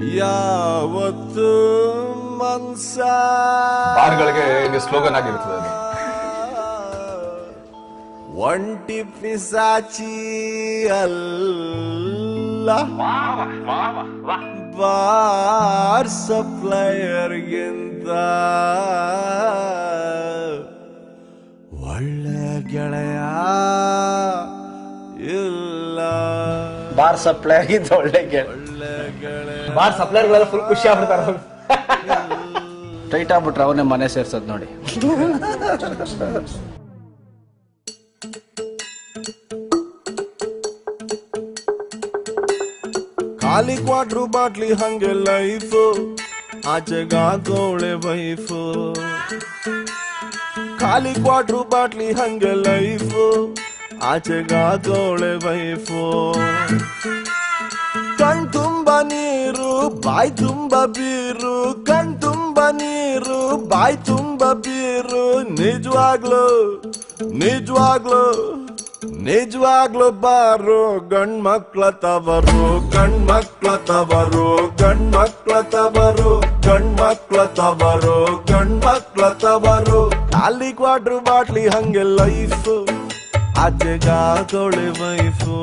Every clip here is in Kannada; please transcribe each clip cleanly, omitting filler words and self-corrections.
ಯಾವತ್ತು ಮನ್ಸ ಬಾರ್ಗಳಿಗೆ ಇಲ್ಲಿ ಸ್ಲೋಗನ್ ಆಗಿರ್ತದೆ ಅದು. ಒಂಟಿ ಪಿಸಾಚಿ ಅಲ್ಲ ಬಾರ್ ಸಪ್ಲೈಯರ್ಗಿಂತ ಒಳ್ಳೆ ಗೆಳೆಯ ಇಲ್ಲ. ಬಾರ್ ಸಪ್ಲೈ ಆಗಿದ್ದು ಒಳ್ಳೆ ಬಾರ್ ಸಪ್ಲೈರ್ಗಳೆಲ್ಲ ಫುಲ್ ಖುಷಿ ಆಗ್ಬಿಡ್ತಾರ. ಟೈಟ್ ಆಗ್ಬಿಟ್ರೆ ಅವನೇ ಮನೆ ಸೇರ್ಸದ್ ನೋಡಿ. ಖಾಲಿ ಕ್ವಾಟ್ರು ಬಾಟ್ಲಿ ಹಂಗೆ ಲೈಫು ಆಚೆಗಾಕೋಳೆ ವೈಫು. ಖಾಲಿ ಕ್ವಾಟ್ರು ಬಾಟ್ಲಿ ಹಂಗೆ ಲೈಫು ಆಚೆಗಾಕೋಳೆ ವೈಫು. ಕಣ್ ತುಂಬ ನೀರು ಬಾಯ್ ತುಂಬ ಬೀರು, ಕಣ್ ತುಂಬ ನೀರು ಬಾಯ್ ತುಂಬ ಬೀರು. ನಿಜವಾಗ್ಲು ನಿಜವಾಗ್ಲು ನಿಜವಾಗ್ಲು ಬಾರು ಗಂಡ್ಮಕ್ಳ ತವರು, ಗಂಡ್ಮಕ್ಳ ತವರು, ಗಂಡ್ಮಕ್ಳ ತವರು, ಗಂಡ್ಮಕ್ಳ ತವರು, ಗಂಡ್ಮಕ್ಳ ತವರು. ಖಾಲಿ ಕ್ವಾಟ್ರು ಬಾಟ್ಲಿ ಹಂಗೆ ಲೈಫು ಆಚೆಗಾಕೋಳೆ ವೈಫು.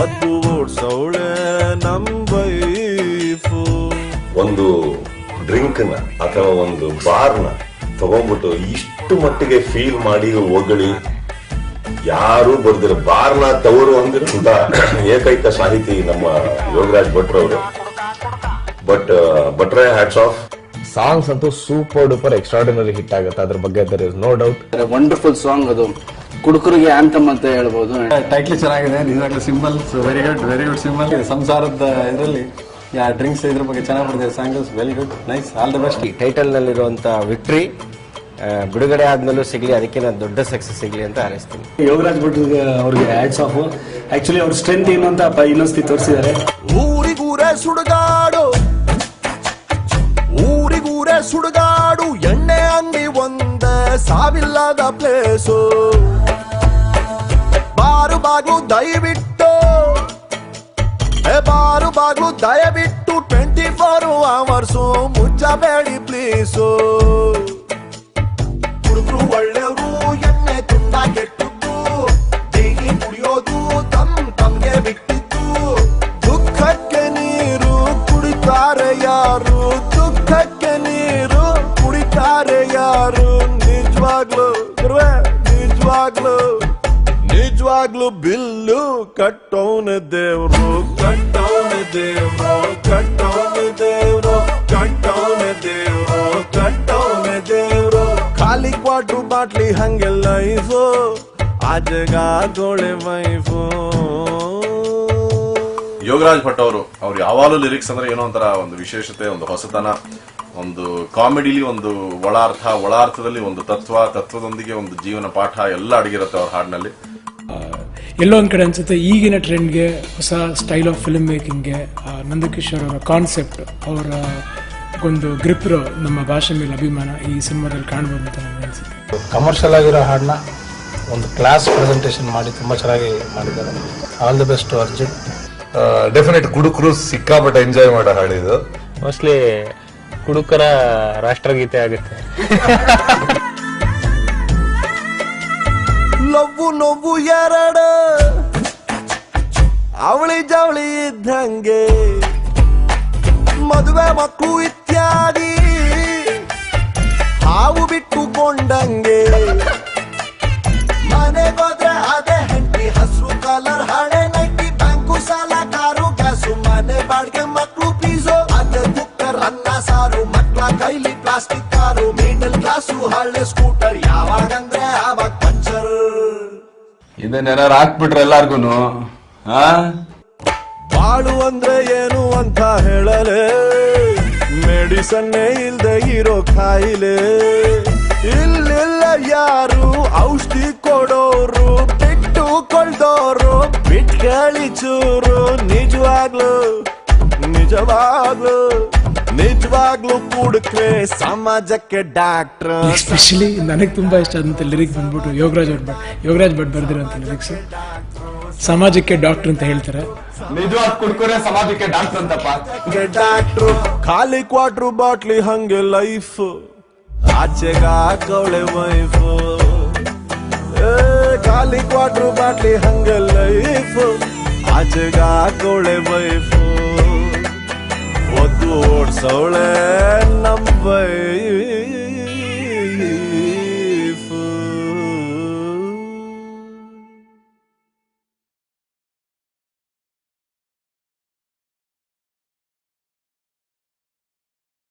ಒದ್ದು ಓಡ್ಸೋಳೆ ನಮ್ ವೈಫು. ಒಂದು ಡ್ರಿಂಕ್ ನ ಅಥವಾ ಒಂದು ಬಾರ್ನ ತಗೊಂಡ್ಬಿಟ್ಟು ಇಷ್ಟು ಮಟ್ಟಿಗೆ ಫೀಲ್ ಮಾಡಿ ಹೊಗಳಿ ಯಾರು ಬರ್ದಿರ ಬಾರ್ನ ತವರು ಅಂದಿರುವಂತ ಏಕೈಕ ಸಾಹಿತಿ ನಮ್ಮ ಯೋಗರಾಜ್ ಭಟ್ರವರು. ಬಟ್ ಭಟ್ರೆ ಹ್ಯಾಟ್ಸ್ ಆಫ್. ಸಾಂಗ್ಸ್ ಅಂತೂ ಸೂಪರ್ ಡೂಪರ್ ಎಕ್ಸ್ಟ್ರಾರ್ಡಿನರಿ ಹಿಟ್ ಆಗುತ್ತೆ, ಅದ್ರ ಬಗ್ಗೆ there is no doubt. Wonderful song ಅದು, ಕುಡುಕರಿಗೆ ಆಂಥಮ್ ಅಂತ ಹೇಳ್ಬೋದು. ಟೈಟ್ಲ್ ಚೆನ್ನಾಗಿದೆ, ನಿಜವಾಗ್ಲೂ ಸಿಂಬಲ್ಸ್ ವೆರಿ ಗುಡ್ ಸಿಂಬಲ್. ಸಂಸಾರದ ಇದರಲ್ಲಿ ಡ್ರಿಂಕ್ಸ್ ಇದ್ರ ಬಗ್ಗೆ ಚೆನ್ನಾಗಿ ಬರ್ತಿದೆ songs. Very good, nice, all the best. ಈ ಟೈಟಲ್ ನಲ್ಲಿರುವಂತ ವಿಕ್ಟ್ರಿ ಬಿಡುಗಡೆ ಆದ್ಮೇಲೂ ಸಿಗ್ಲಿ, ಅದಕ್ಕೆ ನಾನು ದೊಡ್ಡ ಸಕ್ಸಸ್ ಸಿಗ್ಲಿ ಅಂತ ಹಾರೈಸ್ತೀನಿ. ಯೋಗರಾಜ್ ಭಟ್ ಅವ್ರಿಗೆ ಹ್ಯಾಟ್ಸ್ ಆಫ್. ಆಕ್ಚುಲಿ ಅವ್ರ ಸ್ಟ್ರೆಂತ್ ಏನು ಅಂತ ಇನ್ನೊಂದ್ಸತಿ ತೋರಿಸಿದ್ದಾರೆ. ಊರಿಗೂರೇ ಸುಡುಗಾಡು, ಊರಿಗೂರೇ ಸುಡುಗಾಡು, ಎಣ್ಣೆ ಅಂಗಡಿ ಒಂದೇ ಸಾವಿಲ್ಲದ ಪ್ಲೇಸು. ಬಾರು ಬಾಗ್ಲು ದಯವಿಟ್ಟು, ಬಾರು ಬಾಗ್ಲು ದಯವಿಟ್ಟು 24 hours ಮುಚ್ಚಬೇಡಿ ಪ್ಲೀಸು. ಹುಡುಗರು ಒಳ್ಳೆಯವರು, ಎಣ್ಣೆ ತುಂಬ ಕೆಟ್ಟದ್ದು, ಡೈಲಿ ಕುಡಿಯೋದು ತಮ್ಗೆ ಬಿಟ್ಟಿದ್ದು. ದುಃಖಕ್ಕೆ ನೀರು ಕುಡಿತಾರೆ ಯಾರು, ದುಃಖಕ್ಕೆ ನೀರು ಕುಡಿತಾರೆ ಯಾರು. ನಿಜವಾಗ್ಲು ನಿಜವಾಗ್ಲು ನಿಜವಾಗ್ಲು ಬಿಲ್ಲು ಕಟ್ಟೋನೆ ದೇವ್ರು, ಕಟ್ಟೋನೆ ದೇವ್ರು, ಕಟ್ಟೋನೆ ದೇವ್ರು, ಕಟ್ಟೋನೆ ದೇವ್ರು, ಕಟ್ಟೋನೆ ದೇವ್ರು. ಖಾಲಿ ಕ್ವಾಟ್ರು ಬಾಟ್ಲಿ ಹಂಗೆ ಲೈಫು ಆಚೆಗಾಗೋಳೆ ವೈಫು. ಯೋಗರಾಜ್ ಭಟ್ ಅವರು ಯಾವಾಗಲೂ ಲಿರಿಕ್ಸ್ ಅಂದ್ರೆ ಏನೋ ಒಂಥರ ಒಂದು ವಿಶೇಷತೆ, ಒಂದು ಹೊಸತನ, ಒಂದು ಕಾಮಿಡಿಲಿ ಒಂದು ಒಳಾರ್ಥದಲ್ಲಿ ಒಂದು ತತ್ವದೊಂದಿಗೆ ಒಂದು ಜೀವನ ಪಾಠ ಎಲ್ಲ ಅಡಗಿರುತ್ತೆ ಅವ್ರ ಹಾಡಿನಲ್ಲಿ. ಎಲ್ಲೋ ಒಂದು ಕಡೆ ಅನ್ಸುತ್ತೆ ಈಗಿನ ಟ್ರೆಂಡ್ಗೆ, ಹೊಸ ಸ್ಟೈಲ್ ಆಫ್ ಫಿಲ್ಮ್ ಮೇಕಿಂಗ್ಗೆ ನಂದಕಿಶೋರ್ ಅವರ ಕಾನ್ಸೆಪ್ಟ್, ಅವರ ಒಂದು ಗ್ರಿಪ್ರೋ ನಮ್ಮ ಭಾಷೆ ಮೇಲೆ ಅಭಿಮಾನ ಈ ಸಿನಿಮಾದಲ್ಲಿ ಕಾಣ್ಬೋದು ಅಂತ ನನಗೆ ಅನಿಸುತ್ತೆ. ಕಮರ್ಷಿಯಲ್ ಆಗಿರೋ ಹಾಡನ್ನ ಒಂದು ಕ್ಲಾಸ್ ಪ್ರೆಸೆಂಟೇಷನ್ ಮಾಡಿ ತುಂಬಾ ಚೆನ್ನಾಗಿ ಮಾಡಿದ್ದಾರೆ. All the best Arjun. Definite ಕುಡುಕರು ಸಿಕ್ಕಾಪಟ್ಟೆ ಎಂಜಾಯ್ ಮಾಡೋ ಹಾಡಿದು. ಮೋಸ್ಟ್ಲಿ ಕುಡುಕರ ರಾಷ್ಟ್ರಗೀತೆ ಆಗುತ್ತೆ. ಲವ್ವು ನೋವು ಎರಡು ಅವಳಿ ಜವಳಿ ಇದ್ದಂಗೆ, ಮದುವೆ ಮಕ್ಕಳು ಇತ್ಯಾದಿ ಹಾವು ಬಿಟ್ಟುಕೊಂಡಂಗೆ. ಮನೆಗೋದ್ರೆ ಅದೇ ಹೆಂಡತಿ, ಹಸಿರು ಕಲರ್ ಹಳೆ ನೈಟಿ, ಬ್ಯಾಂಕು ಸಾಲ, ಕಾರು ಗ್ಯಾಸು, ಮನೆ ಬಾಡಿಗೆ, ಮಕ್ಕಳು ಫೀಸು, ಅದೇ ಕುಕ್ಕರ್ ಅನ್ನ ಸಾರು, ಮಕ್ಕಳ ಕೈಲಿ ಪ್ಲಾಸ್ಟಿಕ್ ಕಾರು, ಮಿಡಲ್ ಕ್ಲಾಸು ಹಳ್ಳಿ ಸ್ಕೂಟರ್, ಯಾವಾಗಂದ್ರೆ ಆವಾಗ ಪಂಚರ್. ಇದನ್ನೇನಾರು ಹಾಕ್ಬಿಟ್ರೆ ಎಲ್ಲಾರ್ಗುನು ಬಾಳು ಅಂದ್ರೆ ಏನು ಅಂತ ಹೇಳಲೆ, ಮೆಡಿಸನ್ನೇ ಇಲ್ದೆ ಇರೋ ಕಾಯಿಲೆ. ಇಲ್ಲಿಲ್ಲ ಯಾರು ಔಷಧಿ ಕೊಡೋರು, ಬಿಟ್ಟು ಕೊಳ್ದೋರು, ಬಿಟ್ಕಳಿ ಚೂರು. ನಿಜವಾಗ್ಲು ನಿಜವಾಗ್ಲು ನಿಜವಾಗ್ಲೂ ಕುಡುಕ್ರೆ ಸಮಾಜಕ್ಕೆ ಡಾಕ್ಟ್ರ್. ಎಸ್ಪೆಷಲಿ ನನಗೆ ತುಂಬ ಇಷ್ಟ ಆದಂಥ ಲಿರಿಕ್ಸ್ ಬಂದ್ಬಿಟ್ಟು ಯೋಗರಾಜ್ ಭಟ್ ಬರೆದಿರೋಂಥ ಲಿರಿಕ್ಸ್. ಸಮಾಜಕ್ಕೆ ಡಾಕ್ಟರ್ ಅಂತ ಹೇಳ್ತಾರೆ. ನಿಜವಾದ ಕುಡ್ಕೋರೆ ಸಮಾಜಕ್ಕೆ ಡಾಕ್ಟರ್ ಅಂತಪ್ಪ. ಡಾಕ್ಟ್ರು ಖಾಲಿ ಕ್ವಾಟ್ರು ಬಾಟ್ಲಿ ಹಂಗೆ ಲೈಫ್ ಆಚೆಗ ಹಾಕವಳೆ ವೈಫ್. ಖಾಲಿ ಕ್ವಾಟ್ರು ಬಾಟ್ಲಿ ಹಂಗೆ ಲೈಫ್ ಆಚೆಗ ಹಾಕವಳೆ ವೈಫ್. ಒದ್ದು ಓಡ್ಸವಳೆ